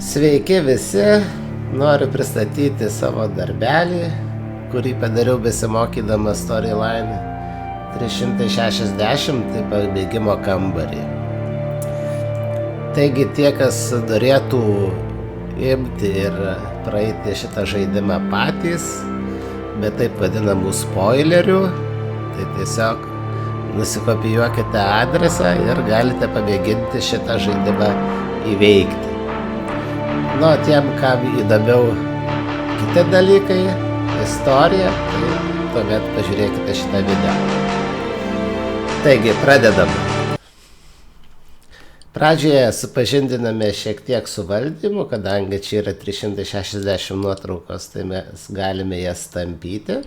Sveiki visi, noriu pristatyti savo darbelį, kurį padariau besimokydamas Storyline 360, tai pabėgimo kambarį. Taigi tie, kas norėtų imti ir praeiti šitą žaidimą patys, bet taip vadinamų spoilerių, tai tiesiog nusikopijuokite adresą ir galite pamėginti šitą žaidimą įveikti. Nu, tiem, kam įdomiau kiti dalykai, istorija, tai tuomet pažiūrėkite šitą video. Taigi, pradedam. Pradžioje supažindiname šiek tiek su valdymu, kadangi čia yra 360 nuotraukos, tai mes galime jas tampyti.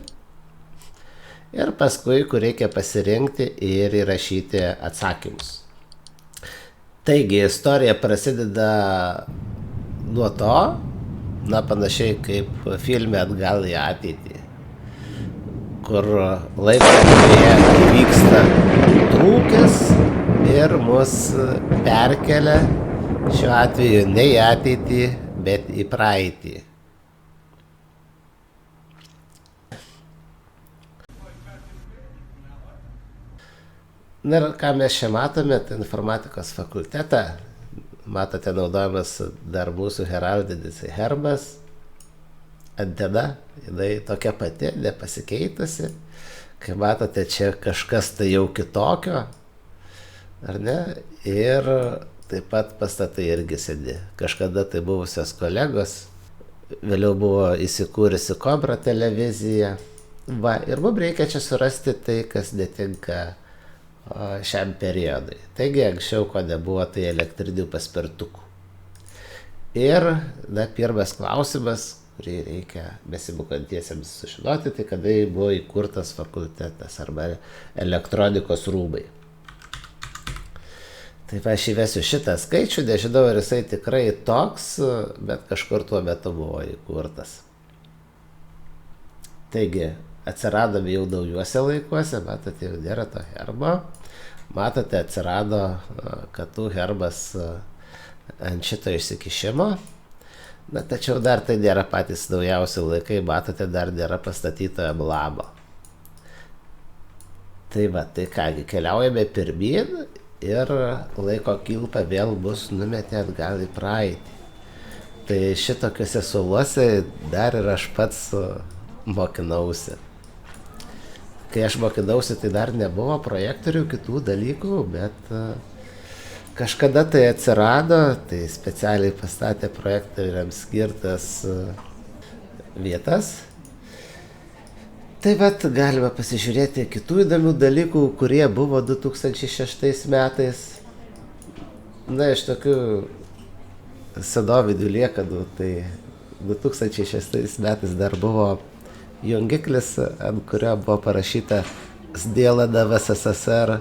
Ir paskui, kur reikia pasirinkti ir įrašyti atsakymus. Taigi, istorija prasideda nuo to, panašiai kaip filme Atgal į ateitį, kur laiko vyksta trūkis ir mus perkelia, šiuo atveju ne į ateitį, bet į praeitį. Na ir ką mes čia matome, tai informatikos fakultetą. Matote, naudojamas dar mūsų heraldinis herbas, antena, jinai tokia pati, nepasikeitusi. Kai matote, čia kažkas tai jau kitokio, ar ne? Ir taip pat pastatai irgi sėdi. Kažkada tai buvusios kolegos, vėliau buvo įsikūrusi Kobra televizija. Va, ir mums reikia čia surasti tai, kas netinka šiam periodui. Taigi, anksčiau, ko nebuvo, tai elektrinių paspirtukų. Ir, pirmas klausimas, kurį reikia besimokantiesiems sužinoti, tai kada buvo įkurtas fakultetas arba elektronikos rūmai. Taip, aš įvesiu šitą skaičių, nežinau, ar jisai tikrai toks, bet kažkur tuo metu buvo įkurtas. Taigi, atsiradome jau naujuose laikuose, matote, jau nėra to herbo. Matote, atsirado katų herbas ant šito išsikišimo. Tačiau dar tai nėra patys naujausi laikai, matote, dar nėra pastatytojo emblamo. Tai va, tai kągi, keliaujame pirmyn ir laiko kilpa vėl bus numetę atgal į praeitį. Tai šitokiuose suoluose dar ir aš pats mokinausi. Kai aš mokinausi, tai dar nebuvo projektorių, kitų dalykų, bet kažkada tai atsirado, tai specialiai pastatė projektoriams skirtas vietas. Tai vat galima pasižiūrėti kitų įdomių dalykų, kurie buvo 2006 metais. Na, iš tokių senovinių liekanų, tai 2006 metais dar buvo jungiklis, ant kurio buvo parašyta Sdėlada VSSR.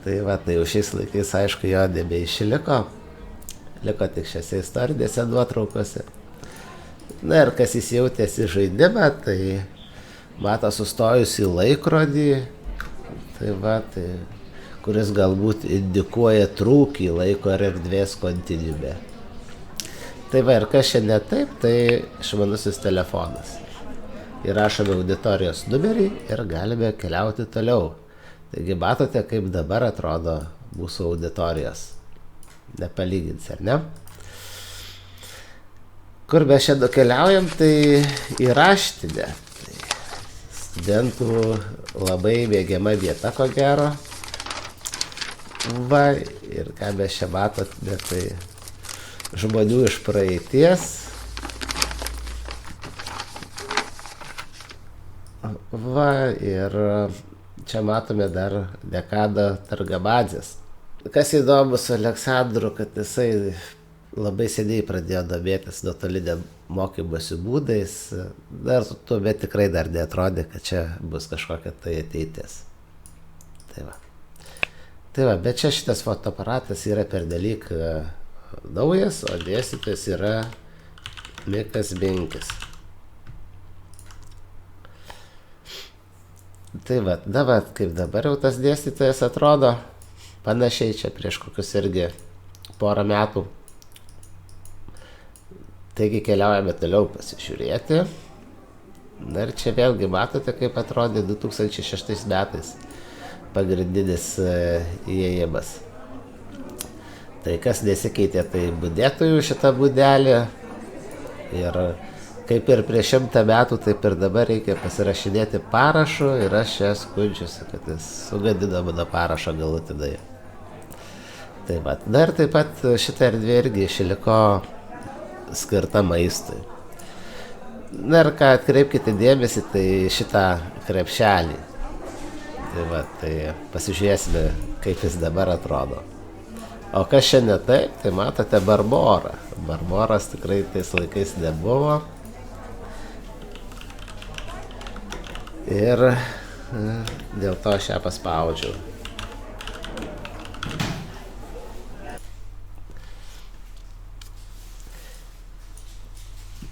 Tai va, tai jau šiais laikais, aišku, jo nebeišliko. Liko tik šiose istorinėse nuotraukose. Na ir kas įsijautęs į žaidimą, tai mato sustojus į laikrodį, tai va, tai, kuris galbūt indikuoja trūkį laiko ir erdvės kontinuume. Tai va, ir kas čia ne taip, tai išmanusis telefonas. Įrašome auditorijos numerį ir galime keliauti toliau. Taigi matote, kaip dabar atrodo mūsų auditorijos. Nepalyginsi, ar ne? Kur mes čia nukeliaujam, tai į raštinę. Tai studentų labai mėgiama vieta, ko gero. Va, ir ką mes čia matote, tai žmonių iš praeities. Va, ir čia matome dar dekadą Targamadzės. Kas įdomu su Aleksandru, kad jisai labai seniai pradėjo domėtis nuotolinio mokymosi būdais. Dar tuomet tikrai dar neatrodė, kad čia bus kažkokia tai ateitis. Tai va, bet čia šitas fotoaparatas yra pernelyg naujas, o dėstytojas yra Mikas Binkis. Tai va, kaip dabar jau tas dėstytojas atrodo, panašiai čia prieš kokius irgi porą metų. Taigi keliaujame toliau pasižiūrėti. Na ir čia vėlgi matote, kaip atrodė 2006 metais pagrindinis įėjimas. Tai kas nesikeitė, tai budėtojų šitą būdelį. Ir kaip ir prieš 100 metų, taip ir dabar reikia pasirašinėti parašu. Ir aš čia skundžiuosi, kad jis sugadino mano parašą galutinai. Tai va. Na ir taip pat šitą erdvę irgi išliko skirta maistui. Na ir ką atkreipkite dėmesį, tai šitą krepšelį. Tai va, tai pasižiūrėsime, kaip jis dabar atrodo. O kas čia ne taip, tai matote Barborą. Barboras tikrai tais laikais nebuvo. Ir dėl to aš ją paspaudžiau.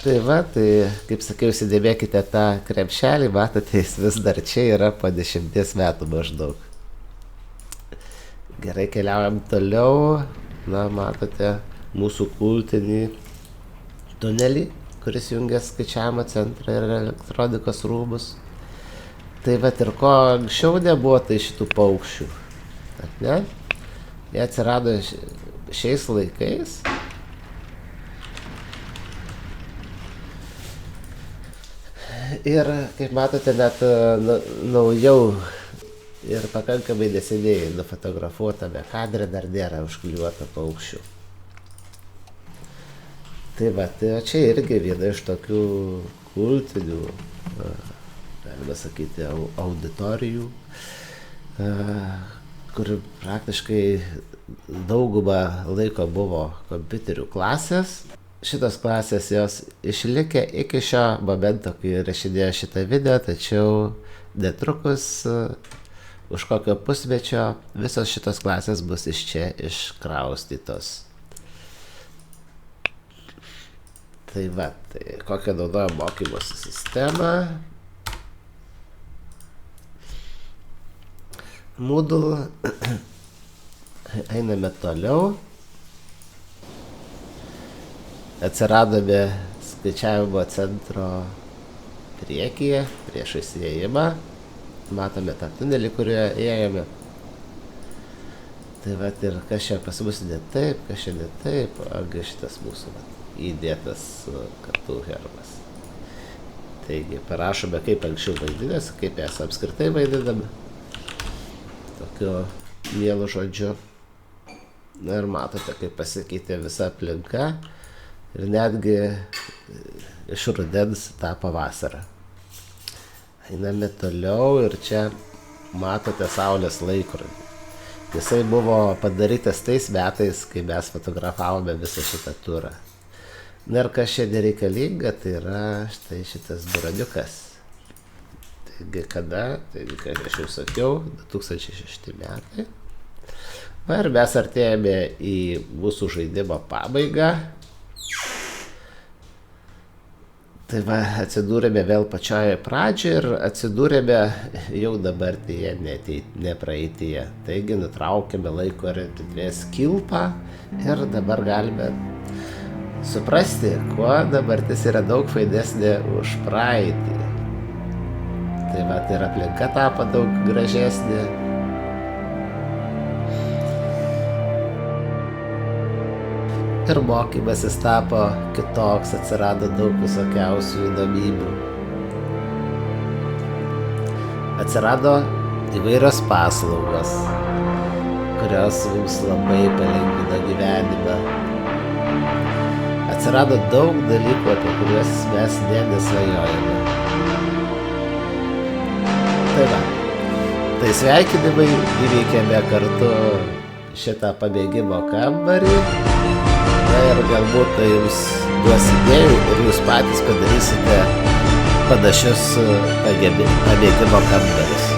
Tai va, tai kaip sakiau, įsidėmėkite tą krepšelį, matote, jis vis dar čia yra po 10 metų maždaug. Gerai, keliaujam toliau. Na, matote mūsų kultinį tunelį, kuris jungia skaičiavimo centrą ir elektronikos rūmus. Tai va, ir ko anksčiau nebuvo, tai šitų paukščių. Ar ne? Jie atsirado šiais laikais. Ir, kaip matote, net naujau ir pakankamai neseniai nufotografuotame kadre dar nėra užklijuota paukščių. Tai va, tai čia irgi viena iš tokių kultinių, galima sakyti, auditorijų, kur praktiškai daugumą laiko buvo kompiuterių klasės. Šitos klasės jos išlikė iki šio momento, kai rašinėjo šitą video, tačiau netrukus už kokio pusmečio visos šitos klasės bus iš čia iškraustytos. Tai va, tai kokią naudoja mokymosi sistemą. Moodle. Einame toliau. Atsiradome skaičiavimo centro priekyje, priešais įėjimą. Matome tą tunelį, kurioje ėjome. Tai va, ir kas čia pas mus ne taip, kas čia ne taip, argi šitas mūsų įdėtas kartų herbas. Taigi, parašome, kaip anksčiau vaidinasi, kaip jas apskritai vaidiname. Tokiu mielu žodžiu. Na ir matote, kaip pasikeitė visa aplinka. Ir netgi iš rudens tapo vasara. Einame toliau ir čia matote saulės laikrodį. Jisai buvo padarytas tais metais, kai mes fotografavome visą šitą turą. Na ir kas čia nereikalinga, tai yra štai šitas buroniukas. Taigi kada, taigi kaip aš jau sakiau, 2006 metai. Va ir mes artėjame į mūsų žaidimo pabaigą. Tai va, atsidūrėme vėl pačioje pradžioje ir atsidūrėme jau dabartyje, ne praeityje. Taigi nutraukėme laiko ir erdvės kilpą ir dabar galime suprasti, kuo dabartis yra daug fainesnė už praeitį. Tai va, tai ir aplinka tapo daug gražesnė. Ir mokymasis tapo kitoks, atsirado daug visokiausių įdomybių. Atsirado įvairios paslaugos, kurios mums labai palengvino gyvenimą. Atsirado daug dalykų, apie kuriuos mes nesvajojame. Tai va, tai sveikinimai, įveikėme kartu šitą pabėgimo kambarį. Na ir galbūt tai jums duos idėjų ir jūs patys padarysite panašius pabėgimo kambarius.